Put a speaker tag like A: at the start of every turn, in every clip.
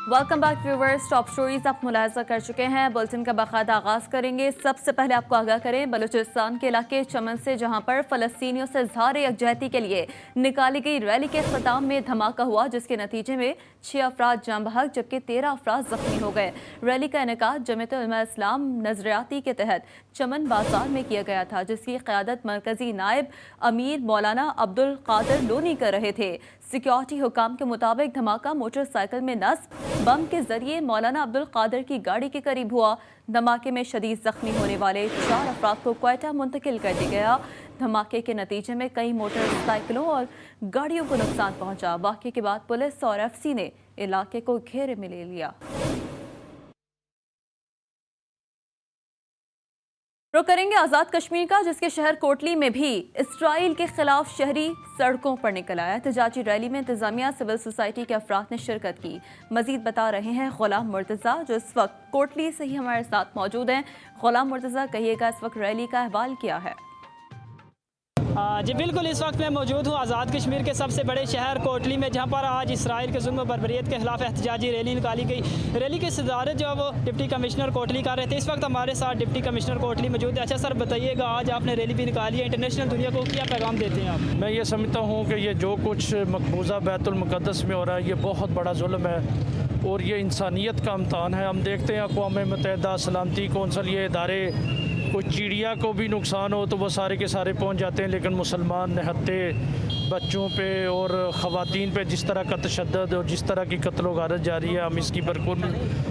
A: Welcome back viewers. Top stories आप मुलाहिजा कर चुके हैं। बुलेटिन का बाकायदा आगाज करेंगे। सबसे पहले आपको आगाह करें बलूचिस्तान के इलाके चमन से, जहां पर फलस्तीनियों से इजहार यकजहती के लिए निकाली गई रैली के अख्ताम में धमाका हुआ, जिसके नतीजे में 6 अफराद जान बहक जबकि 13 अफराद जख्मी हो गए। रैली का इनेकाद जमीयत उलमा इस्लाम नजरियाती के तहत चमन बाजार में किया गया था, जिसकी क़यादत मरकजी नायब अमीर मौलाना अब्दुल कादिर लोनी कर रहे थे। सिक्योरिटी हुकाम के मुताबिक धमाका मोटरसाइकिल में नस्ब बम के जरिए मौलाना अब्दुल कादिर की गाड़ी के करीब हुआ। धमाके में शदीद जख्मी होने वाले 4 अफराद को क्वेटा मुंतकिल कर दिया गया। धमाके के नतीजे में कई मोटरसाइकिलों और गाड़ियों को नुकसान पहुंचा। वाक़े के बाद पुलिस और एफसी ने इलाके को घेरे में ले लिया। रुक करेंगे आज़ाद कश्मीर का, जिसके शहर कोटली में भी इसराइल के खिलाफ शहरी सड़कों पर निकल आया। एहतजाजी रैली में इंतजामिया, सिविल सोसाइटी के अफराद ने शिरकत की। मजीद बता रहे हैं गुलाम मुर्तज़ा, जो इस वक्त कोटली से ही हमारे साथ मौजूद हैं। गुलाम मुर्तज़ा, कहिएगा इस वक्त रैली का अहवाल क्या है?
B: जी बिल्कुल, इस वक्त मैं मौजूद हूँ आज़ाद कश्मीर के सबसे बड़े शहर कोटली में, जहाँ पर आज इसराइल के जुल्म बर्बरियत के खिलाफ एहतजाजी रैली निकाली गई। रैली की सदारत जो है वो डिप्टी कमिश्नर कोटली कर रहे थे। इस वक्त हमारे साथ डिप्टी कमिश्नर कोटली मौजूद है। अच्छा सर, बताइएगा आज आपने रैली भी निकाली है, इंटरनेशनल दुनिया को क्या पैगाम देते हैं आप?
C: मैं ये समझता हूँ कि ये जो कुछ मकबूजा बैतुल मुक़द्दस में हो रहा है, ये बहुत बड़ा जुल्म है और ये इंसानियत का इम्तहान है। हम देखते हैं अक़वाम मुत्तहिदा, सलामती कौंसिल, ये इदारे, कोई चिड़िया को भी नुकसान हो तो वो सारे के सारे पहुंच जाते हैं, लेकिन मुसलमान निहत्ते बच्चों पे और ख़वातीन पे जिस तरह का तशद्दुद और जिस तरह की कत्ल गारत जारी है, हम इसकी भरपूर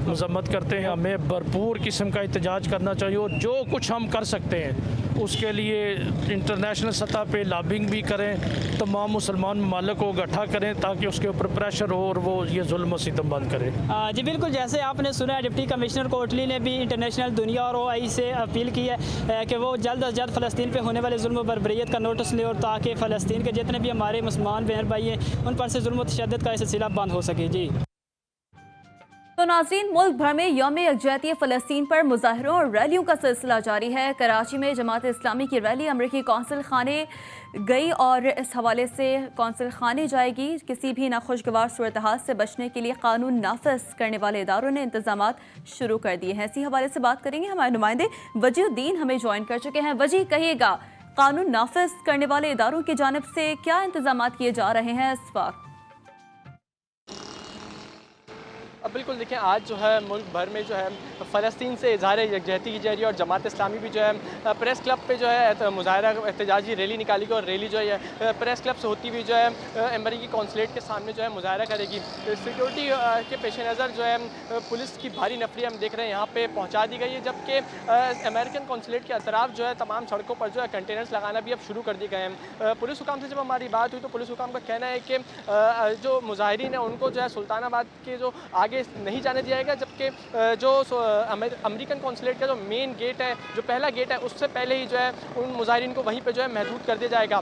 C: मज़म्मत करते हैं। हमें भरपूर किस्म का एहतजाज करना चाहिए और जो कुछ हम कर सकते हैं उसके लिए इंटरनेशनल सतह पे लॉबिंग भी करें, तमाम मुसलमान ममालिक को इकट्ठा करें ताकि उसके ऊपर प्रेशर हो और वो ये जुल्म व सितम बंद करे।
B: जी बिल्कुल, जैसे आपने सुना है डिप्टी कमिश्नर कोटली ने भी इंटरनेशनल दुनिया और OIC से अपील की है कि वो जल्द अज जल्द फ़लस्तीन पे होने वाले जुल्म बर्बरियत का नोटिस ले, और ताकि फ़लस्तीन के जितने भी हमारे मुसलमान बहन भाई हैं उन पर से जुल्म तशद्दुद का सिलसिला बंद हो सके। जी
A: तो नाज़रीन, मुल्क भर में यौम यकजहती फ़लस्तीन पर मुजाहरों और रैलियों का सिलसिला जारी है। कराची में जमात इस्लामी की रैली अमरीकी कौंसिल खाने गई और इस हवाले से कौंसिल खाने जाएगी। किसी भी नाखुशगवार सूरत हाल से बचने के लिए कानून नाफिज करने वाले इदारों ने इंतजाम शुरू कर दिए हैं। इसी हवाले से बात करेंगे, हमारे नुमाइंदे वजीउद्दीन हमें ज्वाइन कर चुके हैं। वजी, कहिएगा कानून नाफिज करने वाले इदारों की जानिब से क्या इंतजाम किए जा रहे हैं इस वक्त?
D: अब बिल्कुल देखें, आज जो है मुल्क भर में जो है फ़लस्तीन से इजहार यकजहती की जा रही है और जमात इस्लामी भी जो है प्रेस क्लब पे जो है मुजाहरा एहतजाजी रैली निकाली गई और रैली जो है प्रेस क्लब से होती हुई जो है अमेरिकी कौंसलेट के सामने जो है मुजाहरा करेगी। सिक्योरिटी के पेश नज़र जो है पुलिस की भारी नफरी हम देख रहे हैं यहाँ पे पहुँचा दी गई है, जबकि अमेरिकन कौंसलेट के अतराफ जो है तमाम सड़कों पर जो है कंटेनर्स लगाना भी अब शुरू कर दिए गए हैं। पुलिस हुकाम से जब हमारी बात हुई तो पुलिस हुकाम का कहना है कि जो मुजाहिरीन है उनको जो है सुल्तानाबाद के जो आगे नहीं जाने दिया जाएगा, जबकि जो अमेरिकन कौंसलेट का जो मेन गेट है, जो पहला गेट है, उससे पहले ही जो है उन मुजाहिरीन को वहीं पे जो है महदूद कर दिया जाएगा।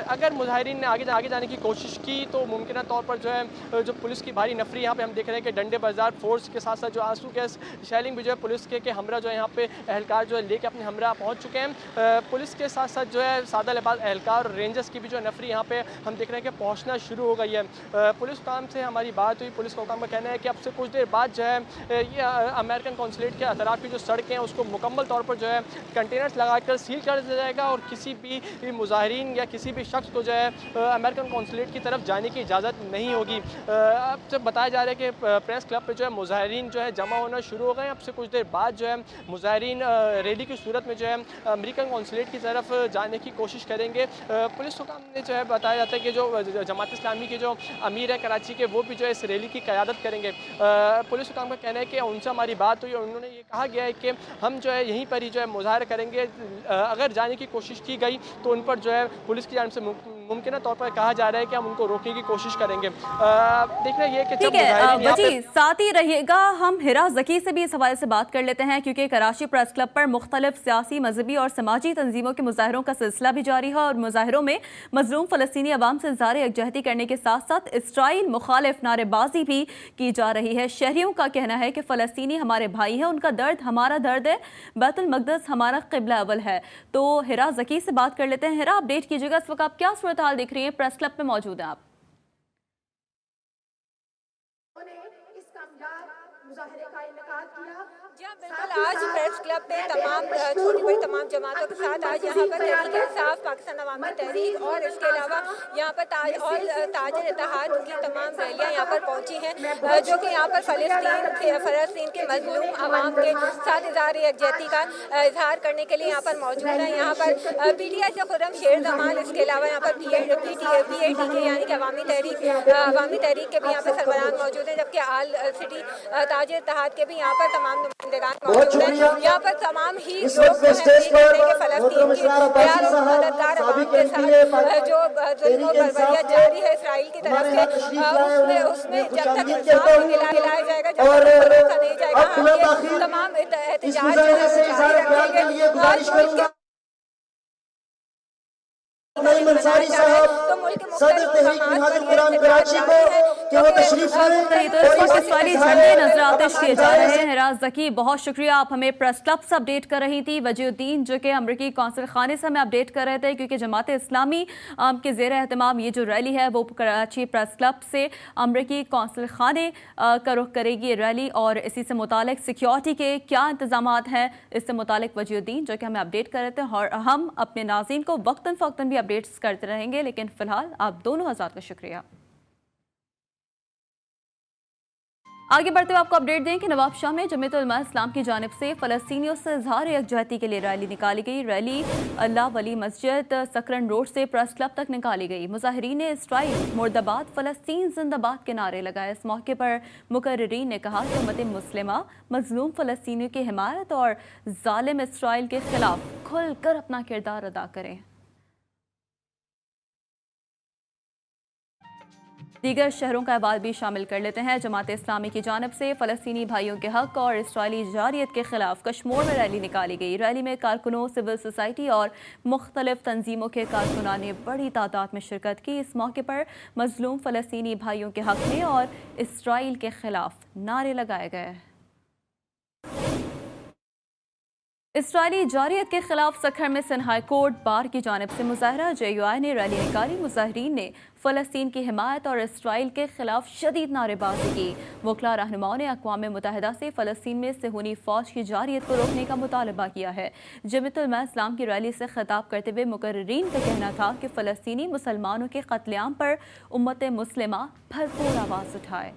D: अगर मुजाहिरीन ने आगे जाने की कोशिश की तो मुमकिन तौर पर जो है जो पुलिस की भारी नफरी यहाँ पे हम देख रहे हैं कि डंडे बाजार फोर्स के साथ साथ जो आंसू गैस शेलिंग भी जो है पुलिस के हमरा जो है यहाँ पे एहलकार जो है लेके अपने हमरा पहुँच चुके हैं। पुलिस के साथ साथ जो है सादा लिबास एहलकार और रेंजर्स की भी जो है नफरी यहाँ पे हम देख रहे हैं कि पहुँचना शुरू हो गई है। पुलिस हुकाम से हमारी बात हुई, पुलिस हुकाम का कहना है कि अब से कुछ देर बाद जो है ये अमेरिकन कौंसलेट के अतराफ की जो सड़कें हैं उसको मुकम्मल तौर पर जो है कंटेनर्स लगाकर सील कर दिया जाएगा और किसी भी मुजाहिरीन या किसी भी शख्स को जो है अमेरिकन कौंसलेट की तरफ जाने की इजाज़त नहीं होगी। अब जब बताया जा रहा है कि प्रेस क्लब पे जो है मुजाहिरीन जो है जमा होना शुरू हो गए हैं। अब से कुछ देर बाद जो है मुजाहिरीन रैली की सूरत में जो है अमेरिकन कौंसलेट की तरफ जाने की कोशिश करेंगे। पुलिस हुकाम ने जो है बताया जाता है कि जो जमात इस्लामी के जो अमीर है कराची के, वो भी जो है इस रैली की क़यादत करेंगे। पुलिस हुकाम का कहना है कि उनसे हमारी बात हुई और उन्होंने ये कहा गया है कि हम जो है यहीं पर ही जो है मुजाहरा करेंगे। अगर जाने की कोशिश की गई तो उन पर जो है पुलिस की जानिब से मुमकिन तौर पर कहा जा रहा है कि हम उनको रोकने की कोशिश करेंगे। देखना ये कि
A: ठीक है वजी, साथ ही रहिएगा। हम हिरा जकी से भी इस हवाले से बात कर लेते हैं, क्योंकि कराची प्रेस क्लब पर मुख्तलिफ सियासी, मजहबी और समाजी तंजीमों के मुजाहरों का सिलसिला भी जारी है और मुजाहरों में मजलूम फ़लस्तीनी अवाम से इज़हार यकजहती करने के साथ साथ इसराइल मुखालिफ नारेबाजी भी की जा रही है। शहरियों का कहना है कि फ़लस्तीनी हमारे भाई हैं, उनका दर्द हमारा दर्द है, बैतुल मक़दस हमारा क़िबला अव्वल है। तो हिरा जकी से बात कर लेते हैं। हिरा, अपडेट कीजिएगा, इस वक्त आप क्या सूरत हाल देख रही हैं? प्रेस क्लब में मौजूद हैं आप।
E: आज प्रेस क्लब पे तमाम छोटी बड़ी तमाम जमातों के साथ आज यहाँ पर तहरीक इंसाफ, पाकिस्तान अवामी तहरीक और इसके अलावा यहाँ पर ताजिर इत्तेहाद की तमाम रैलियाँ यहाँ पर पहुँची हैं, जो कि यहाँ पर फ़लस्तीन के मजलूम आवाम के साथ इज़हार यकजहती का इजहार करने के लिए यहाँ पर मौजूद है। यहाँ पर PTI से खुर्रम शेर जमाल, इसके अलावा यहाँ पर PAT के यानी कि अवामी तहरीक के भी यहाँ पर सरबराह मौजूद हैं, जबकि आल सिटी ताजिर इत्तेहाद के भी यहाँ पर तमाम नुमाइंदगान मौजूद हैं। यहाँ पर तमाम ही लोग फ़लस्तीन के मददगार अवाम के साथ जो जुल्म और बर्बरियत जारी है इसराइल की तरफ से, उसमें जब तक इंसाफ नहीं दिलाया जाएगा, जब तक भरोसा नहीं जाएगा, हम ये तमाम एहतजाज जो है जारी रखेंगे।
A: पाकिस्तानी झंडे नजर आतिश किए जा रहे हैं। हिराज ज़की, बहुत शुक्रिया, आप हमें प्रेस क्लब से अपडेट कर रही थी। वजीउद्दीन जो कि अमरीकी कौंसल खाने से हमें अपडेट कर रहे थे, क्योंकि जमात इस्लामी के ज़ेर एहतमाम ये जो रैली है वो कराची प्रेस क्लब से अमरीकी कौंसल खाने का रुख करेगी रैली, और इसी से मुतालिक सिक्योरिटी के क्या इंतजाम हैं इससे मुतालिक वजीउद्दीन जो कि हमें अपडेट कर रहे थे, और हम अपने नाज़रीन को वक्तन फ़ौक्तन भी अपडेट्स करते रहेंगे। लेकिन फ़िलहाल आप दोनों हज़रात का शुक्रिया। आगे बढ़ते हुए आपको अपडेट दें कि नवाबशाह में जमीयत उलमा इस्लाम की जानिब से फ़लस्तीनियों से इज़हार यकजहती के लिए रैली निकाली गई। रैली अल्लाह वली मस्जिद सकरन रोड से प्रेस क्लब तक निकाली गई। मुजाहिरीन ने इस्राइल मुर्दाबाद, फ़लस्तीन जिंदाबाद के नारे लगाए। इस मौके पर मुकर्रिरीन ने कहा कि उम्मत मुस्लिमा मजलूम फ़लस्तीनियों की हिमायत और जालिम इस्राइल के खिलाफ खुलकर अपना किरदार अदा करें। दीगर शहरों का अहवाल भी शामिल कर लेते हैं। जमात इस्लामी की जानिब से फ़लस्तीनी भाइयों के हक़ और इसराइली जारियत के खिलाफ कश्मीर में रैली निकाली गई। रैली में कारकुनों, सिविल सोसाइटी और मुख्तलिफ तंजीमों के कारकुनान ने बड़ी तादाद में शिरकत की। इस मौके पर मजलूम फ़लस्तीनी भाइयों के हक़ में और इसराइल के खिलाफ नारे लगाए गए। इसराइली जारियत के खिलाफ सखर में सिंध हाई कोर्ट बार की जानिब से मुजाहरा। JUI ने रैली निकाली। मुजाहरीन ने फ़लस्तीन की हिमायत और इसराइल के खिलाफ शदीद नारेबाजी की। वकला रहनुमाओं ने अक़वाम मुत्तहिदा से फ़लस्तीन में सेहूनी फ़ौज की जारियत को रोकने का मुतालबा किया है। जमीयत उलमा इस्लाम की रैली से खिताब करते हुए मुकर्रिरीन का कहना था कि फ़लस्तीनी मुसलमानों के कत्लेआम पर उम्मत मुस्लिमा भरपूर आवाज़ उठाए।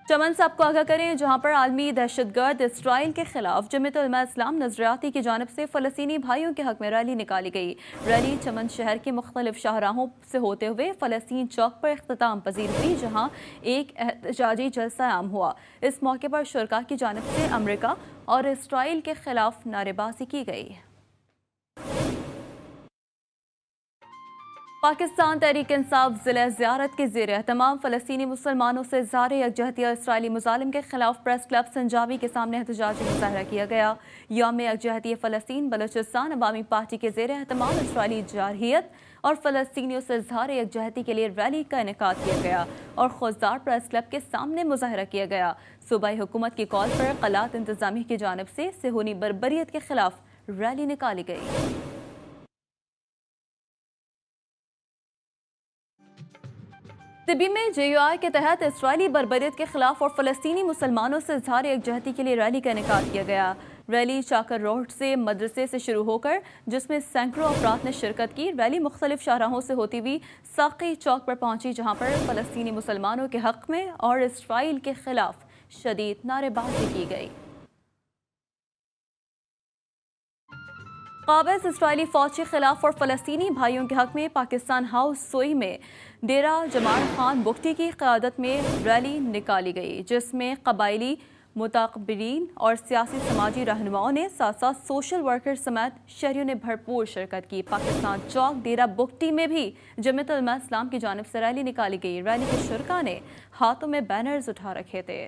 A: चमन से आपको आगाह करें, जहां पर आलमी दहशतगर्द इसराइल के खिलाफ जमीयत उलमा इस्लाम नजरियाती की जानिब से फ़लस्तीनी भाइयों के हक़ में रैली निकाली गई। रैली चमन शहर के मुख्तलिफ शाहराहों से होते हुए फ़लस्तीन चौक पर इख्तिताम पजीर हुई, जहां एक एहतजाजी जलसा आम हुआ। इस मौके पर शुरका की जानिब से अमरीका और इसराइल के खिलाफ नारेबाजी की गई। पाकिस्तान तहरीक इंसाफ ज़िला ज़ियारत के ज़ेर एहतमाम फ़लस्तीनी मुसलमानों से इज़हार यकजहती और इसराइली मुजालिम के खिलाफ प्रेस क्लब संजावी के सामने एहतजाजी मुज़ाहरा किया गया। यौम यकजहती फ़लस्तीन बलूचिस्तान अवामी पार्टी के ज़ेर एहतमाम इसराइली जारहियत और फ़लस्तीनियों से इज़हार यकजहती के लिए रैली का इनेकाद किया गया और खुददार प्रेस क्लब के सामने मुज़ाहरा किया गया। सूबाई हुकूमत की कॉल पर क़लात इंतज़ामी की जानिब से सेहूनी बर्बरियत के खिलाफ रैली निकाली गई। तिब्बी में JUI के तहत इसराइली बर्बरियत के खिलाफ और फ़लस्तीनी मुसलमानों से इज़हार यकजहती के लिए रैली का इनेकाद किया गया। रैली चाकर रोड से मदरसे से शुरू होकर, जिसमें सैकड़ों अफराद ने शिरकत की। रैली मुख्तलिफ शाहराहों से होती हुई साक़ी चौक पर पहुंची, जहां पर फ़लस्तीनी मुसलमानों के हक़ में और इसराइल के खिलाफ शदीद नारेबाजी की गई। काबिज़ इसराइली फ़ौज के खिलाफ और फ़लस्तीनी भाइयों के हक़ में पाकिस्तान हाउस सोई में डेरा जमाल खान बुख्ती की क़यादत में रैली निकाली गई, जिसमें कबायली मुताक़बिरीन और सियासी समाजी रहनुमाओं ने साथ साथ सोशल वर्कर समेत शहरियों ने भरपूर शिरकत की। पाकिस्तान चौक डेरा बुख्ती में भी जमीयत उलमा इस्लाम की जानिब से रैली निकाली गई। रैली के शुरका ने हाथों में बैनर्स उठा रखे थे।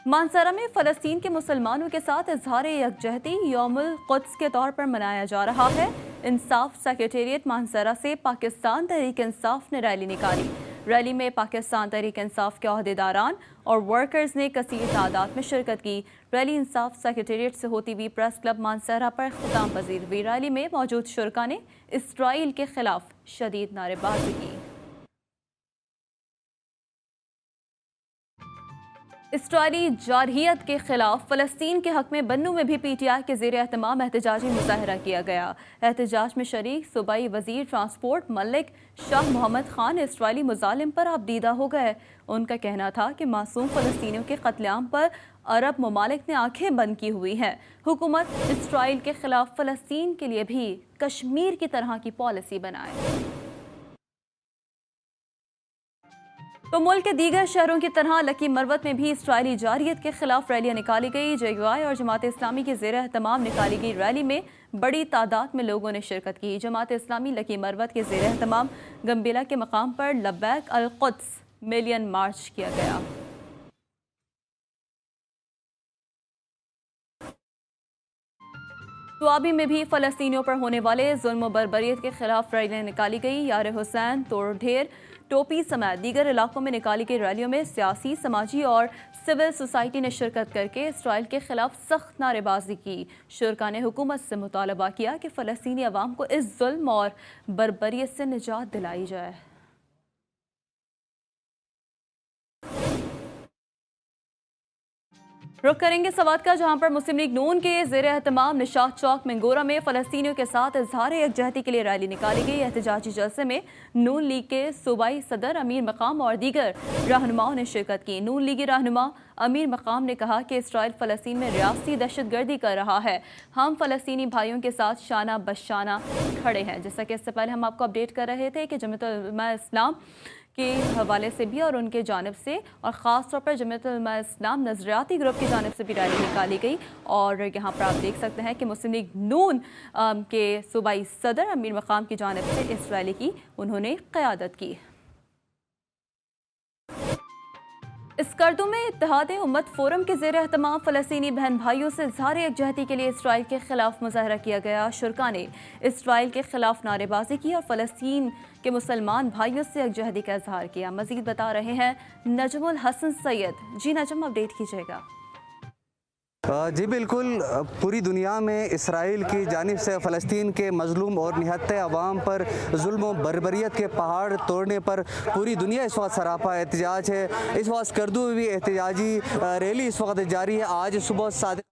A: मानसरा में फ़लस्तीन के मुसलमानों के साथ इज़हार यकजहती यौमुल क़ुद्स के तौर पर मनाया जा रहा है। इंसाफ सेक्रेटेरिएट मानसरा से पाकिस्तान तहरीक इंसाफ ने रैली निकाली। रैली में पाकिस्तान तहरीक इंसाफ के अहदेदारान और वर्कर्स ने कसीर तादाद में शिरकत की। रैली इंसाफ सेक्रेटेरिएट से होती हुई प्रेस क्लब मानसरा पर इख्तिताम पजीर हुई। रैली में मौजूद शुरका ने इसराइल के खिलाफ शदीद नारेबाजी की। इसराइली जारहियत के खिलाफ फ़लस्तीन के हक में बन्नू में भी PTI के ज़ेर एहतमाम एहतजाजी मुजाहरा किया गया। एहतजाज में शरीक सूबाई वज़ीर ट्रांसपोर्ट मलिक शाह मोहम्मद खान इसराइली मुजालिम पर आपदीदा हो गए। उनका कहना था कि मासूम फ़लस्तीनियों के कत्लेआम पर अरब ममालिक ने आंखें बंद की हुई हैं। हुकूमत इसराइल के खिलाफ फ़लस्तीन के लिए भी कश्मीर की तरह की पॉलिसी बनाए। तो मुल्क के दीगर शहरों की तरह लकी मरवत में भी इसराइली जारहियत के खिलाफ रैलियां निकाली गई। JUI और जमात इस्लामी के ज़ेर एहतमाम निकाली गई रैली में बड़ी तादाद में लोगों ने शिरकत की। जमात इस्लामी लकी मरवत के ज़ेर एहतमाम गम्बेला के मकाम पर लब्बैक अल कुद्स मिलियन मार्च किया गया। दुआबी में भी फ़लस्तीनियों पर होने वाले जुल्म व बर्बरियत के खिलाफ रैलियां निकाली गई। यार हुसैन, तोड़ ढेर, टोपी समेत दीगर इलाकों में निकाली गई रैलियों में सियासी, समाजी और सिविल सोसाइटी ने शिरकत करके इसराइल के खिलाफ सख्त नारेबाजी की। शुरका ने हुकूमत से मुतालबा किया कि फ़लस्तीनी अवाम को इस जुल्म और बर्बरियत से निजात दिलाई जाए। रुख करेंगे सवात का, जहां पर मुस्लिम लीग नून के ज़ेर एहतमाम निशात चौक मंगोरा में फ़लस्तीनियों के साथ इजहार यकजहती के लिए रैली निकाली गई। एहतजाजी जलसे में नून लीग के सूबाई सदर अमीर मकाम और दीगर रहनुमाओं ने शिरकत की। नून लीगी रहनुमा अमीर मकाम ने कहा कि इसराइल फ़लस्तीन में रियासती दहशतगर्दी कर रहा है। हम फ़लस्तीनी भाइयों के साथ शाना बशाना खड़े हैं। जैसा कि इससे पहले हम आपको अपडेट कर रहे थे कि जमीयत उलमा इस्लाम के हवाले से भी और उनके जानिब से और ख़ास तौर पर जमीयत उलमा इस्लाम नज़रियाती ग्रुप की जानिब से भी रैली निकाली गई। और यहाँ पर आप देख सकते हैं कि मुस्लिम लीग नून के सूबाई सदर अमीर मकाम की जानिब से इस रैली की उन्होंने क़यादत की। स्कर्दू में इत्तेहाद उम्मत फोरम के ज़ेर एहतमाम फ़लस्तीनी बहन भाइयों से इज़हार यकजहती के लिए इसराइल के खिलाफ मुजाहरा किया गया। शुरका ने इसराइल के खिलाफ नारेबाजी की और फ़लस्तीन के मुसलमान भाइयों से यकजहती का इजहार किया। मज़ीद बता रहे हैं नजमुल हसन सैयद। जी नजम, अपडेट कीजिएगा।
F: जी बिल्कुल, पूरी दुनिया में इसराइल की जानिब से फ़लस्तीन के मजलूम और निहत्ते अवाम पर जुल्म और बर्बरियत के पहाड़ तोड़ने पर पूरी दुनिया इस वक्त सरापा एहतजाज है। इस वक्त स्कर्दू में भी एहतजाजी रैली इस वक्त जारी है। आज सुबह सादे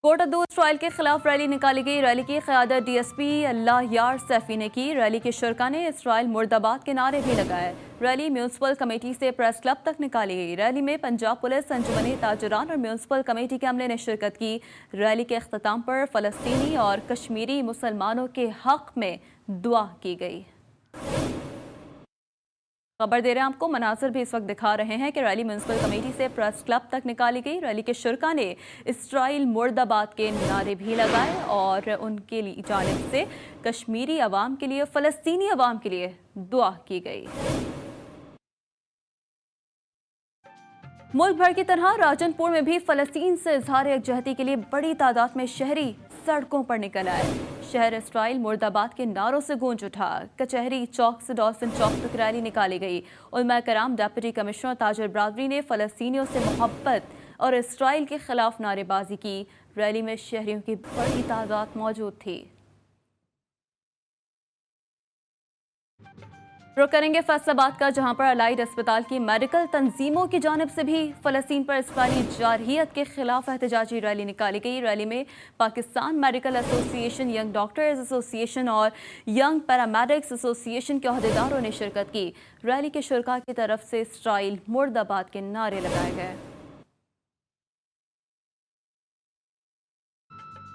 A: कोटद्दू इसराइल के खिलाफ रैली निकाली गई। रैली की क़यादत DSP अल्लाह यार सैफी ने की। रैली के शुरका ने इसराइल मुर्दाबाद के नारे भी लगाए। रैली म्यूनसिपल कमेटी से प्रेस क्लब तक निकाली गई। रैली में पंजाब पुलिस, अंजुमन ताजरान और म्यूनसिपल कमेटी के अमले ने शिरकत की। रैली के अख्ताम पर फ़लस्तीनी और कश्मीरी मुसलमानों के हक में दुआ की गई। खबर दे रहे हैं आपको, मनासिर भी इस वक्त दिखा रहे हैं कि रैली म्यूनसिपल कमेटी से प्रेस क्लब तक निकाली गई। रैली के शुरका ने इसराइल मुर्दाबाद के नारे भी लगाए और उनके जानिब से कश्मीरी अवाम के लिए, फ़लस्तीनी अवाम के लिए दुआ की गई। मुल्क भर की तरह राजनपुर में भी फ़लस्तीन से इजहार यकजहती के लिए बड़ी तादाद में शहरी सड़कों पर निकल आए। शहर इसराइल मुर्दाबाद के नारों से गूंज उठा। कचहरी चौक से डॉल्फिन चौक तक रैली निकाली गई। उलमा कराम, डिप्टी कमिश्नर ताजर बरादरी ने फ़लस्तीनियों से मोहब्बत और इसराइल के खिलाफ नारेबाजी की। रैली में शहरियों की बड़ी तादाद मौजूद थी। रुख करेंगे फैसलाबाद का, जहां पर अलाइड अस्पताल की मेडिकल तंजीमों की जानिब से भी फ़लस्तीन पर इसराइली जारहियत के खिलाफ एहतजाजी रैली निकाली गई। रैली में Pakistan medical association, young doctors association और यंग पैरामेडिक्स एसोसिएशन के अहदेदारों ने शिरकत की। रैली के शुरका की तरफ से इसराइल मुर्दाबाद के नारे लगाए गए।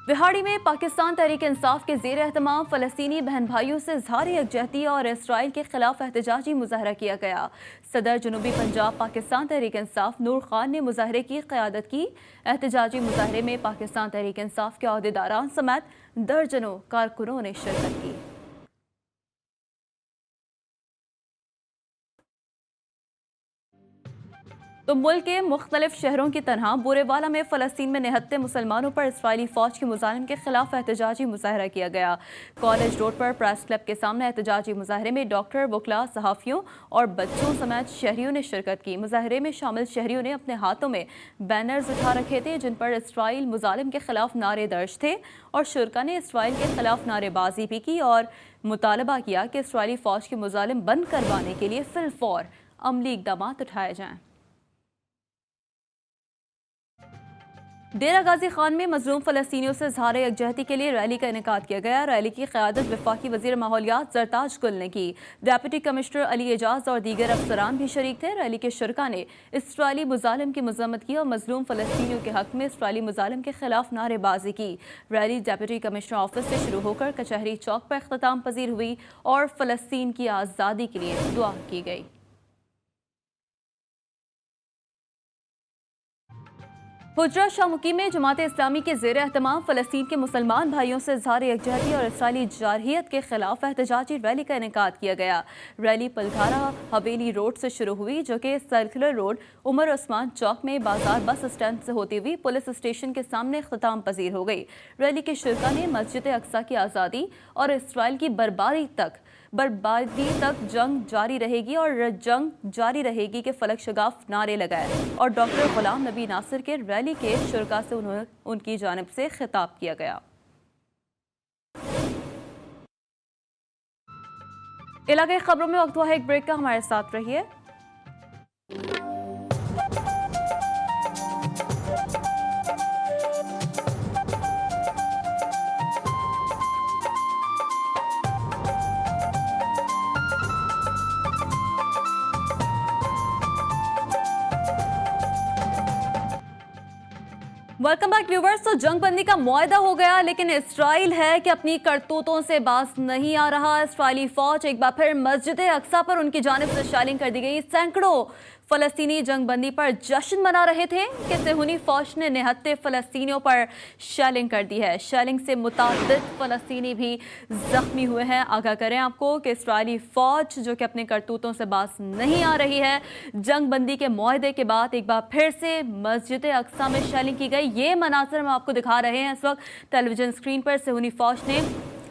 A: बिहाड़ी में पाकिस्तान तहरीक इंसाफ के ज़ेर एहतमाम फ़लस्तीनी बहन भाइयों से इज़हार यकजहती और इसराइल के खिलाफ एहतजाजी मुजाहरा किया गया। सदर जनूबी पंजाब पाकिस्तान तहरीक इंसाफ नूर खान ने मुजाहरे की क़यादत की। एहतजाजी मुजाहरे में पाकिस्तान तहरीक इंसाफ के अहदेदारान समेत दर्जनों कारकुनों ने शिरकत की। तो मुल्क के मुख्तलिफ शहरों की तरह बुरेवाला में फ़लस्तीन में निहत्ते मुसलमानों पर इसराइली फ़ौज के मुजालिम के खिलाफ एहतजाजी मुजाहरा किया गया। कॉलेज रोड पर प्रेस क्लब के सामने एहतजाजी मुजाहरे में डॉक्टर, वकला, सहाफ़ियों और बच्चों समेत शहरियों ने शिरकत की। मुजाहरे में शामिल शहरियों ने अपने हाथों में बैनर्स उठा रखे थे जिन पर इसराइल मुजालिम के खिलाफ नारे दर्ज थे और शुरका ने इसराइल के खिलाफ नारेबाजी भी की और मुतालबा किया कि इसराइली फ़ौज के मुजालिम बंद करवाने के लिए फिलफौर अमली इकदाम उठाए जाएं। डेरा गाजी खान में मजलूम फ़लस्तीनियों से इज़हार यकजहती के लिए रैली का इनेकाद किया गया। रैली की क़यादत वफाकी वज़ीर माहौलियात ज़रताज गुल ने की। डिप्टी कमिश्नर अली एजाज और दीगर अफसरान भी शरीक थे। रैली के शुरका ने इसराइली मुजालिम की मज़म्मत की और मजलूम फ़लस्तीनियों के हक़ में इसराइली मुजालिम के खिलाफ नारेबाजी की। रैली डिप्टी कमिश्नर ऑफिस से शुरू होकर कचहरी चौक पर इख्तिताम पजीर हुई और फ़लस्तीन की आज़ादी के लिए दुआ की गई। हुजरा शामुकी में जमात इस्लामी के ज़ेर एहतमाम फ़लस्तीन के मुसलमान भाइयों से इज़हार यकजहती और इसराइली जारहियत के खिलाफ एहतजाजी रैली का इनेकाद किया गया। रैली पलघारा हवेली रोड से शुरू हुई, जो कि सर्कुलर रोड उमर उस्मान चौक में बाजार बस स्टैंड से होती हुई पुलिस स्टेशन के सामने इख्तिताम पजीर हो गई। रैली के शुरका ने मस्जिद अक्सा की आज़ादी और इसराइल की बर्बादी तक जंग जारी रहेगी और जंग जारी रहेगी के फलक शगाफ नारे लगाए और डॉक्टर गुलाम नबी नासिर के रैली के शुरका से उनकी जानिब से खिताब किया गया। इलाके खबरों में वक्त हुआ है एक ब्रेक का, हमारे साथ रहिए। Welcome back viewers. तो जंगबंदी का मुआहदा हो गया, लेकिन इसराइल है कि अपनी करतूतों से बाज नहीं आ रहा। इसराइली फौज एक बार फिर मस्जिद अक्सा पर उनकी जानिब से शेलिंग कर दी गई। सैकड़ों फ़लस्तीनी जंगबंदी पर जश्न मना रहे थे कि सेहूनी फौज ने निहत्ते फ़लस्तीनियों पर शेलिंग कर दी है। शेलिंग से मुतादिद फ़लस्तीनी भी ज़ख्मी हुए हैं। आगाह करें आपको कि इसराइली फ़ौज जो कि अपने करतूतों से बाज नहीं आ रही है, जंगबंदी के मुआहदे के बाद एक बार फिर से मस्जिद अक्सा में शेलिंग की गई। ये मनाज़र हम आपको दिखा रहे हैं इस वक्त टेलीविज़न स्क्रीन पर। सेहूनी फ़ौज ने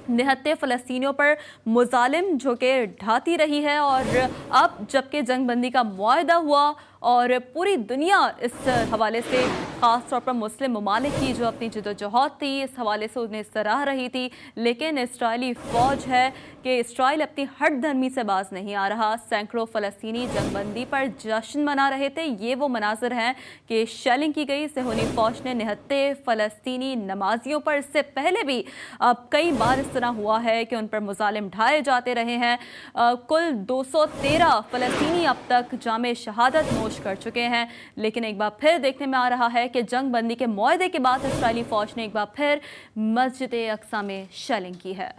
A: निहत्ते फ़लस्तीनियों पर मुजालिम जो कि ढाती रही है, और अब जबकि जंगबंदी का मुआहदा हुआ और पूरी दुनिया इस हवाले से ख़ास तौर पर मुस्लिम ममालिक की जो अपनी जदोजहद थी इस हवाले से उन्हें सराह रही थी, लेकिन इसराइली फ़ौज है कि इसराइल अपनी हट धर्मी से बाज नहीं आ रहा। सैकड़ों फ़लस्तीनी जंगबंदी पर जश्न मना रहे थे। ये वो मनाज़र हैं कि शेलिंग की गई। सेहूनी फ़ौज ने निहत्ते फ़लस्तीनी नमाजियों पर इससे पहले भी अब कई बार इस तरह हुआ है कि उन पर मुजालिम ढाए जाते रहे हैं। कुल 213 फ़लस्तीनी अब तक जामे शहादत नोश कर चुके हैं, लेकिन एक बार फिर देखने में आ रहा है कि जंगबंदी के मुआहदे के बाद इसराइली फ़ौज ने एक बार फिर मस्जिद अक्सा में शेलिंग की है।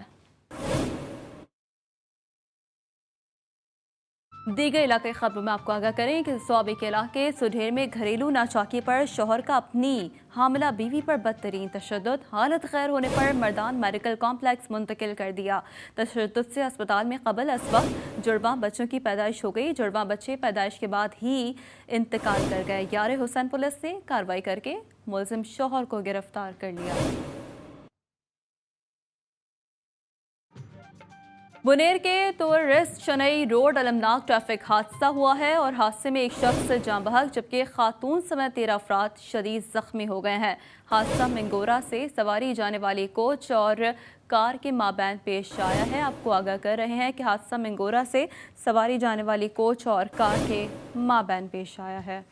A: दीगर इलाके खबरों में आपको आगाह करें कि सूबे के इलाके सुढेर में घरेलू नाचाकी पर शौहर का अपनी हामिला बीवी पर बदतरीन तशद्दुद, हालत गैर होने पर मर्दान मेडिकल कॉम्प्लेक्स मुंतकिल कर दिया। तशद्दुद से अस्पताल में कबल इस वक्त जुड़वा बच्चों की पैदाइश हो गई। जुड़वा बच्चे पैदाइश के बाद ही इंतकाल कर गए। यारे हुसैन पुलिस ने कार्रवाई करके मुलजिम शौहर को गिरफ्तार कर लिया। बुनेर के टूरिस्ट चेन्नई रोड अलमनाक ट्रैफिक हादसा हुआ है और हादसे में एक शख्स जाँ बहक जबकि खातून समेत 13 अफराद शदीद जख्मी हो गए हैं। हादसा मिंगोरा से सवारी जाने वाली कोच और कार के माबैन पेश आया है। आपको आगाह कर रहे हैं कि हादसा मिंगोरा से सवारी जाने वाली कोच और कार के माबैन पेश आया है।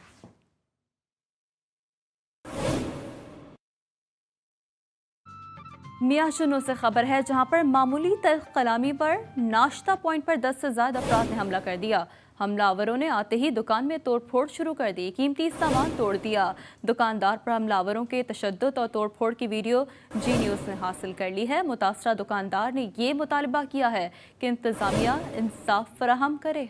A: मियां चुनू से खबर है, जहां पर मामूली तल्ख कलामी पर नाश्ता पॉइंट पर 10 से ज़्यादा अफराद ने हमला कर दिया। हमलावरों ने आते ही दुकान में तोड़फोड़ शुरू कर दी, कीमती सामान तोड़ दिया। दुकानदार पर हमलावरों के तशद्दुद और तोड़फोड़ की वीडियो जी न्यूज़ ने हासिल कर ली है। मुतासरा दुकानदार ने ये मुतालबा किया है कि इंतज़ामिया इंसाफ फराहम करे।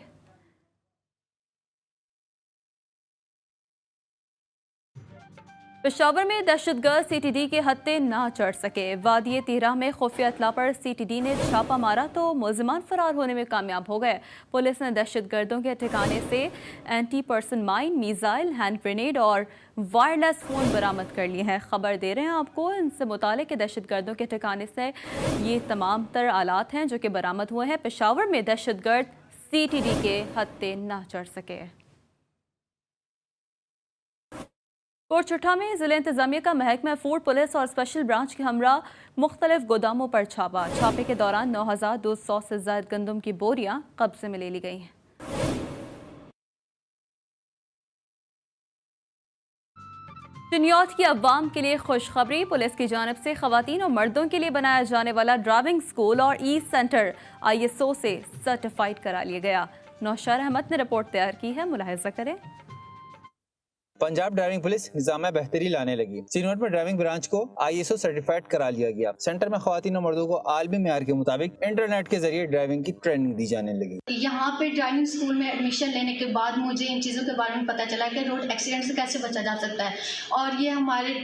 A: पेशावर में दहशतगर्द सीटीडी के हत्थे ना चढ़ सके। वादी तिहरा में खुफिया इत्तला पर सीटीडी ने छापा मारा तो मुलजिमान फरार होने में कामयाब हो गए। पुलिस ने दहशतगर्दों के ठिकाने से anti person mine, missile, hand grenade और वायरलेस फ़ोन बरामद कर लिए हैं। खबर दे रहे हैं आपको इनसे मुतालिक के दहशतगर्दों के ठिकाने से ये तमाम तर आलात हैं जो कि बरामद हुए हैं। पेशावर में दहशतगर्द सीटीडी के हत्थे ना चढ़ सके। कोटचुठा में जिला इंतजामिया का महकमा फूड, पुलिस और स्पेशल ब्रांच के हमरा मुख्तलिफ गोदामों पर छापा। छापे के दौरान 9200 से ज़ायद गंदम की बोरियां कब्जे में ले ली गई हैं। चिन्यौत की अवाम के लिए खुशखबरी। पुलिस की जानिब से खवातीन और मर्दों के लिए बनाया जाने वाला ड्राइविंग स्कूल और ई सेंटर ISO से सर्टिफाइड करा लिया गया। नौशार अहमद ने रिपोर्ट तैयार की है, मुलाहिजा करें।
G: पंजाब ड्राइविंग पुलिस निजाम में बेहतरी लाने लगी। चिन्यौत में ड्राइविंग ब्रांच को ISO सर्टिफाइड करा लिया गया। सेंटर में खवातीन और मर्दों को आलमी मेयार के मुताबिक इंटरनेट के जरिए ड्राइविंग की ट्रेनिंग दी जाने लगी।
H: यहाँ पे ड्राइविंग स्कूल में एडमिशन लेने के बाद मुझे इन चीज़ों के बारे में पता चला कि रोड एक्सीडेंट से कैसे बचा जा सकता है, और ये हमारे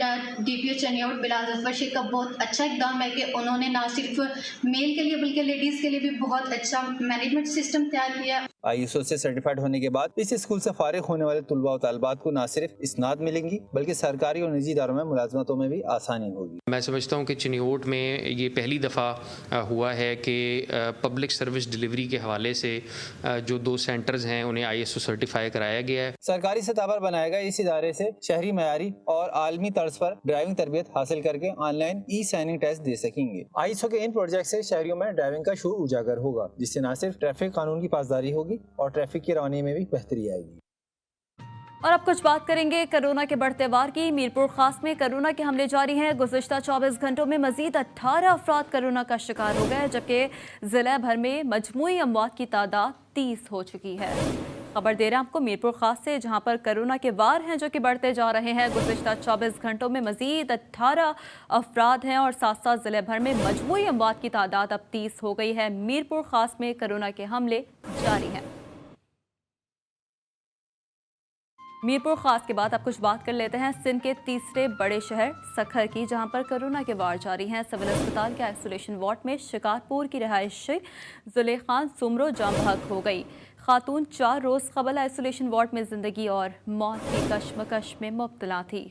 H: DPO चिन्यौत बिलाल जफर शेख का बहुत अच्छा इकदाम है कि उन्होंने ना सिर्फ मेल के लिए बल्कि लेडीज़ के लिए भी बहुत अच्छा मैनेजमेंट सिस्टम तैयार किया।
G: ISO से सर्टिफाइड होने के बाद इस स्कूल से फारिग होने वाले तुलबा और तालिबात को न सिर्फ इसनाद मिलेंगी बल्कि सरकारी और निजी इदारों में मुलाजमतों में भी आसानी होगी।
I: मैं समझता हूँ कि चिन्यौत में ये पहली दफ़ा हुआ है कि पब्लिक सर्विस डिलीवरी के हवाले से जो 2 सेंटर्स हैं उन्हें ISO सर्टिफाई कराया गया है।
G: सरकारी सतह पर बनाए गए इस इदारे से शहरी मयारी और आलमी तर्ज पर ड्राइविंग तरबियत हासिल करके ऑनलाइन ई-साइनिंग टेस्ट दे सकेंगे। ISO के इन प्रोजेक्ट से शहरियों में ड्राइविंग का शूर उजागर होगा, जिससे न सिर्फ ट्रैफिक कानून की पासदारी होगी और ट्रैफिक की रवानी में भी बेहतरी आएगी।
A: और अब कुछ बात करेंगे कोरोना के बढ़ते वार की। मीरपुर खास में कोरोना के हमले जारी हैं। गुज़िश्ता 24 घंटों में मजीद 18 अफराद कोरोना का शिकार हो गए, जबकि जिला भर में मजमूई अमवात की तादाद 30 हो चुकी है। खबर दे रहे हैं आपको मीरपुर खास से, जहां पर कोरोना के वार हैं जो कि बढ़ते जा रहे हैं। गुज़िश्ता 24 घंटों में मजीद 18 अफराद हैं और साथ साथ जिले भर में मजमूई अमवात की तादाद अब 30 हो गई है। मीरपुर खास में कोरोना के हमले जारी हैं। मीरपुर खास के बाद अब कुछ बात कर लेते हैं सिंध के तीसरे बड़े शहर सखर की, जहां पर कोरोना के वार जारी हैं। सिविल अस्पताल के आइसोलेशन वार्ड में शिकारपुर की रहायशी जुलेखान सुमरो जाम बहक हो गई। खातून 4 रोज़ कबल आइसोलेशन वार्ड में जिंदगी और मौत की कशमकश में मुब्तला थी।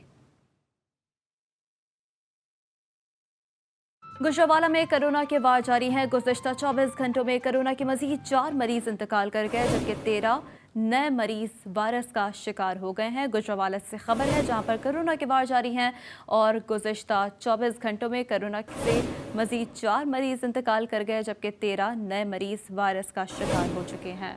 A: गुजरावाला में कोरोना के वार जारी हैं। गुज़िश्ता 24 घंटों में कोरोना के मजीद 4 मरीज इंतकाल कर गए, जबकि 13 नए मरीज वायरस का शिकार हो गए हैं। गुजरावाला से खबर है, जहां पर कोरोना के वार जारी हैं और गुज़िश्ता 24 घंटों में कोरोना से मजीद 4 मरीज इंतकाल कर गए, जबकि 13 नए मरीज वायरस का शिकार हो चुके हैं।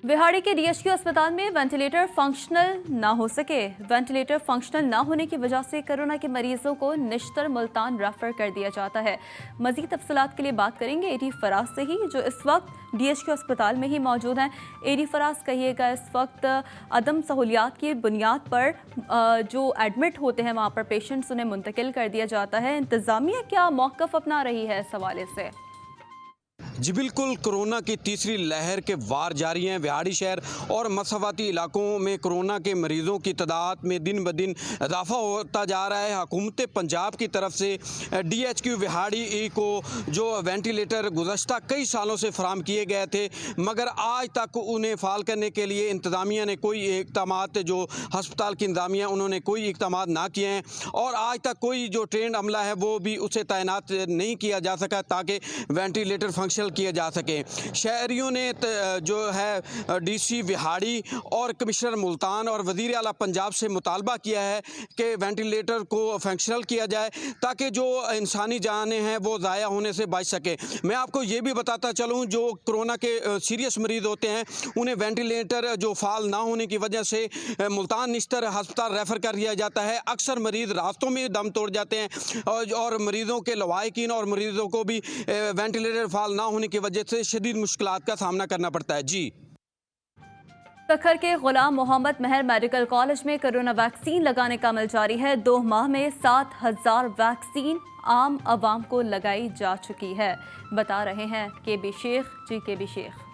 A: बिहाड़ी के DHQ अस्पताल में वेंटिलेटर फंक्शनल ना हो सके। वेंटिलेटर फंक्शनल ना होने की वजह से कोरोना के मरीजों को निश्तर मुल्तान रेफर कर दिया जाता है। मजीद तफसीलात के लिए बात करेंगे AD फराज से ही, जो इस वक्त DHQ अस्पताल में ही मौजूद हैं। AD फराज, कहिएगा, इस वक्त अदम सहूलियात की बुनियाद पर जो एडमिट होते हैं वहाँ पर पेशेंट्स उन्हें मुंतकिल कर दिया जाता है। इंतज़ामिया क्या मौक़िफ़ अपना रही है इस हवाले से?
J: जी बिल्कुल, कोरोना की तीसरी लहर के वार जारी हैं। बिहाड़ी शहर और मसवाती इलाकों में कोरोना के मरीज़ों की तादाद में दिन ब दिन इजाफा होता जा रहा है। हुकूमत पंजाब की तरफ से DHQ बिहाड़ी को जो वेंटिलेटर गुज़श्ता कई सालों से फराम किए गए थे, मगर आज तक उन्हें फ़ाल करने के लिए इंतज़ामिया ने कोई इक़दामात, जो हस्पताल की इंतज़ामिया, उन्होंने कोई इक़दामात ना किए हैं और आज तक कोई जो ट्रेंड अमला है वो भी उसे तैनात नहीं किया जा सका ताकि वेंटिलेटर फंक्शनल किया जा सके। शहरियों ने जो है DC बिहाड़ी और कमिश्नर मुल्तान और वज़ीर आला पंजाब से मुतालबा किया है कि वेंटिलेटर को फंक्शनल किया जाए ताकि जो इंसानी जानें हैं वो ज़ाया होने से बच सके। मैं आपको ये भी बताता चलूँ, जो कोरोना के सीरियस मरीज़ होते हैं उन्हें वेंटिलेटर जो फाल ना होने की वजह से मुल्तान निश्तर अस्पताल रेफ़र कर दिया जाता है। अक्सर मरीज़ रास्तों में दम तोड़ जाते हैं और मरीज़ों के लवाहिकीन और मरीज़ों को भी वेंटिलेटर फाल ना होने की वजह से शदीद मुश्किलात का सामना करना पड़ता है। जी,
A: सखर के गुलाम मोहम्मद महर मेडिकल कॉलेज में कोरोना वैक्सीन लगाने का अमल जारी है। 2 माह में 7000 वैक्सीन आम आवाम को लगाई जा चुकी है, बता रहे हैं KB शेख। जी KB शेख।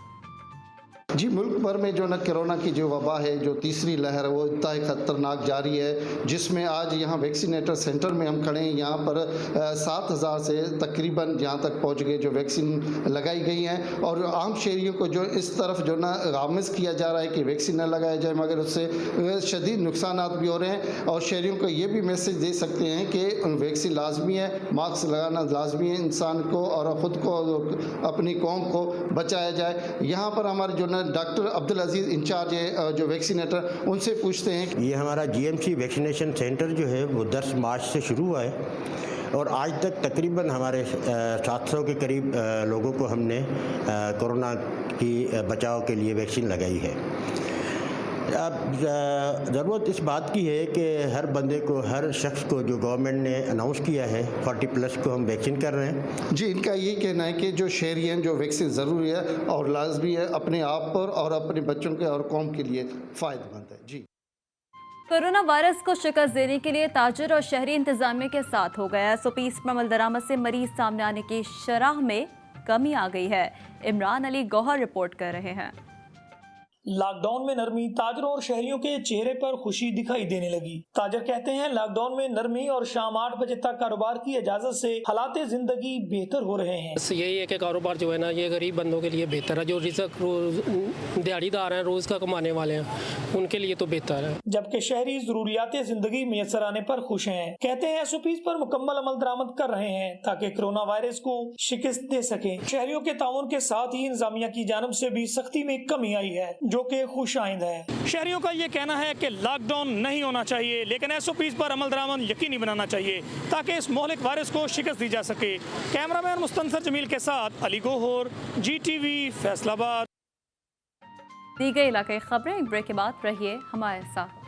K: जी, मुल्क भर में जो न कोरोना की जो वबा है, जो तीसरी लहर है, वो इतना ख़तरनाक जारी है, जिसमें आज यहाँ वैक्सीनेटर सेंटर में हम खड़े हैं। यहाँ पर 7000 से तकरीबन यहाँ तक पहुँच गए जो वैक्सीन लगाई गई हैं और आम शहरियों को जो इस तरफ जो ना गामज़ किया जा रहा है कि वैक्सीन न लगाया जाए, मगर उससे शदीद नुकसान भी हो रहे हैं। और शहरियों को ये भी मैसेज दे सकते हैं कि वैक्सीन लाजमी है, मास्क लगाना लाजमी है, इंसान को और ख़ुद को अपनी कौम को बचाया जाए। यहाँ पर हमारे जो डॉक्टर अब्दुल अजीज़ इंचार्ज है जो वैक्सीनेटर, उनसे पूछते हैं।
L: ये हमारा GMC वैक्सीनेशन सेंटर जो है वो 10 मार्च से शुरू हुआ है और आज तक तकरीबन हमारे 700 के करीब लोगों को हमने कोरोना की बचाव के लिए वैक्सीन लगाई है। अब ज़रूरत इस बात की है कि हर बंदे को, हर शख्स को जो गवर्नमेंट ने अनाउंस किया है 40+ को हम वैक्सीन कर रहे हैं।
K: जी, इनका ये कहना है कि जो शहरी हैं जो वैक्सीन ज़रूरी है और लाजमी है अपने आप पर और अपने बच्चों के और कौम के लिए फ़ायदेमंद है। जी,
A: कोरोना वायरस को शिकस्त देने के लिए ताजिर और शहरी इंतजामिया के साथ हो गया। SOPs पर अमल दरामद से मरीज सामने आने की शरह में कमी आ गई है। इमरान अली गौहर रिपोर्ट कर रहे हैं।
M: लॉकडाउन में नरमी, ताजरों और शहरियों के चेहरे पर खुशी दिखाई देने लगी। ताजर कहते हैं लॉकडाउन में नरमी और शाम 8 बजे तक कारोबार की इजाजत से हालात जिंदगी बेहतर हो रहे हैं।
N: यही है कि कारोबार जो है ना, ये गरीब बंदों के लिए बेहतर है। जो रिज़्क दिहाड़ीदार हैं, रोज का कमाने वाले हैं, उनके लिए तो बेहतर है।
M: जबकि शहरी जरूरियात जिंदगी मैसर आने पर खुश हैं। कहते हैं SOPs पर मुकम्मल अमल दरामद कर रहे हैं ताकि कोरोना वायरस को शिकस्त दे सके। शहरियों के ताउन के साथ ही इंतजामिया की जानब से भी सख्ती में कमी आई है, जो कि खुश आइंद है।
O: शहरियों का ये कहना है कि लॉकडाउन नहीं होना चाहिए, लेकिन SOPs पर अमल दरामद यकीनी बनाना चाहिए ताकि इस मोहलिक वायरस को शिकस्त दी जा सके। कैमरामैन मुस्तनसर जमील के साथ अली गोहर, GTV फैसलाबाद।
A: दी गई इलाके खबरें, एक ब्रेक के बाद रहिए हमारे साथ।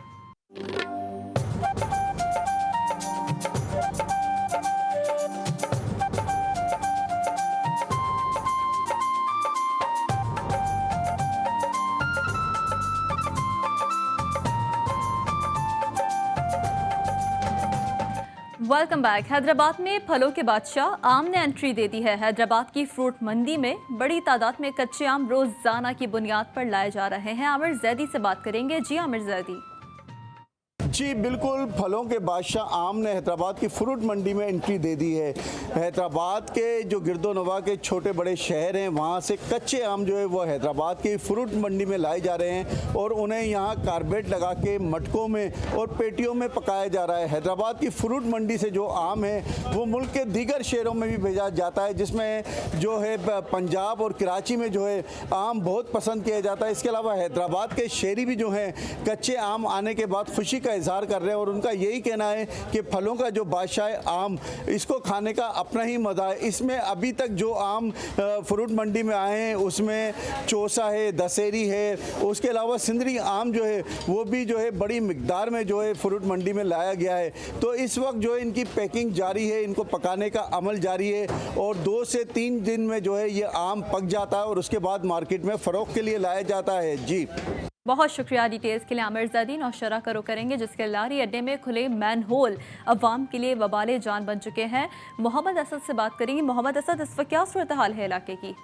A: Welcome back. हैदराबाद में फलों के बादशाह आम ने एंट्री दे दी है। हैदराबाद की फ्रूट मंडी में बड़ी तादाद में कच्चे आम रोजाना की बुनियाद पर लाए जा रहे हैं। आमिर जैदी से बात करेंगे। जी आमिर जैदी।
P: जी बिल्कुल, फलों के बादशाह आम ने हैदराबाद की फ्रूट मंडी में एंट्री दे दी है। हैदराबाद के जो गिरदोनवा के छोटे बड़े शहर हैं, वहाँ से कच्चे आम जो है वो हैदराबाद की फ्रूट मंडी में लाए जा रहे हैं और उन्हें यहाँ कारबेट लगा के मटकों में और पेटियों में पकाया जा रहा है। हैदराबाद की फ्रूट मंडी से जो आम है वो मुल्क के दीगर शहरों में भी भेजा जाता है, जिसमें जो है पंजाब और कराची में जो है आम बहुत पसंद किया जाता है। इसके अलावा हैदराबाद के शहरी भी जो हैं कच्चे आम आने के बाद खुशी का इजहार कर रहे हैं और उनका यही कहना है कि फलों का जो बादशाह है आम, इसको खाने का अपना ही मज़ा है। इसमें अभी तक जो आम फ्रूट मंडी में आए हैं उसमें चौसा है, दशहरी है, उसके अलावा सिंदरी आम जो है वो भी जो है बड़ी मिकदार में जो है फ्रूट मंडी में लाया गया है। तो इस वक्त जो है इनकी पैकिंग जारी है, इनको पकाने का अमल जारी है और 2 से 3 दिन में जो है ये आम पक जाता है और उसके बाद मार्केट में फ़रोख्त के लिए लाया जाता है। जी
A: बहुत शुक्रिया डिटेल्स के लिए। आमिर ज़ैदी नौशरा करो करेंगे, जिसके लारी अड्डे में खुले मैन होल अवाम के लिए वबाले जान बन चुके हैं। मोहम्मद असद से बात करेंगे। मोहम्मद असद, इस वक्त क्या सूरत हाल है इलाके की?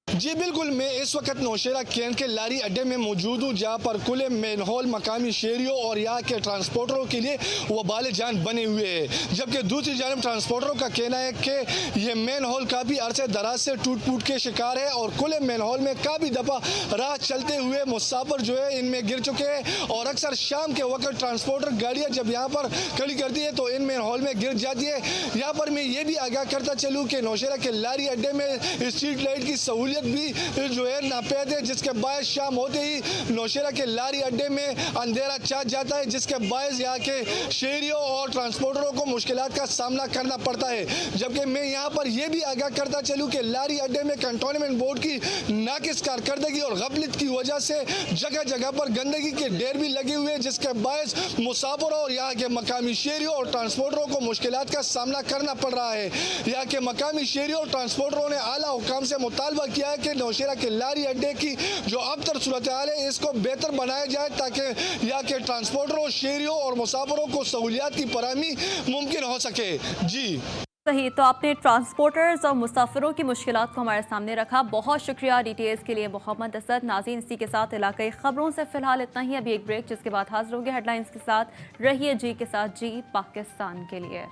Q: जी बिल्कुल, मैं इस वक्त नौशेरा कैंट के लारी अड्डे में मौजूद हूँ, जहाँ पर खुले मेन हॉल मकामी शहरियों और यहाँ के ट्रांसपोर्टरों के लिए वबाल जान बने हुए हैं। जबकि दूसरी जानब ट्रांसपोर्टरों का कहना है कि ये मेन हॉल काफ़ी अरसे दराज से टूट फूट के शिकार है और खुले मेन हॉल में काफ़ी दफ़ा राह चलते हुए मुसाफिर जो है इनमें गिर चुके हैं और अक्सर शाम के वक्त ट्रांसपोर्टर गाड़ियाँ जब यहाँ पर खड़ी करती है तो इन मेन हॉल में गिर जाती है। यहाँ पर मैं ये भी आगाह करता चलूँ कि नौशेरा के लारी अड्डे में स्ट्रीट लाइट की सहूलियत भी जो है नापैद है, जिसके बायस शाम होते ही नौशेरा के लारी अड्डे में अंधेरा छा जाता है, जिसके बायस यहाँ के शहरियों और ट्रांसपोर्टरों को मुश्किलात का सामना करना पड़ता है। जबकि मैं यहाँ पर यह भी आगाह करता चलूँ कि लारी अड्डे में कंटोनमेंट बोर्ड की नाकिस कारकर्दगी और गफलत की वजह से जगह जगह पर गंदगी के ढेर भी लगे हुए हैं, जिसके बायस मुसाफिरों और यहाँ के मकामी शहरियों और ट्रांसपोर्टरों को मुश्किलात का सामना करना पड़ रहा है। यहाँ के मकामी शहरियों और ट्रांसपोर्टरों ने आला हुकाम से मुतालबा किया है कि नौशेरा के लारी अड्डे की जो अबतर सूरत हाल है इसको बेहतर बनाया जाए ताकि यहाँ के ट्रांसपोर्टरों, शहरियों और मुसाफिरों को सहूलियात की फराहमी मुमकिन हो सके। जी
A: सही, तो आपने ट्रांसपोर्टर्स और मुसाफिरों की मुश्किलात को हमारे सामने रखा। बहुत शुक्रिया डिटेल्स के लिए मोहम्मद असद। नाज़रीन, इसी के साथ इलाकाई खबरों से फिलहाल इतना ही। अभी एक ब्रेक, जिसके बाद हाजिर होंगे हेडलाइंस के साथ। रहिए जी के साथ, जी पाकिस्तान के लिए।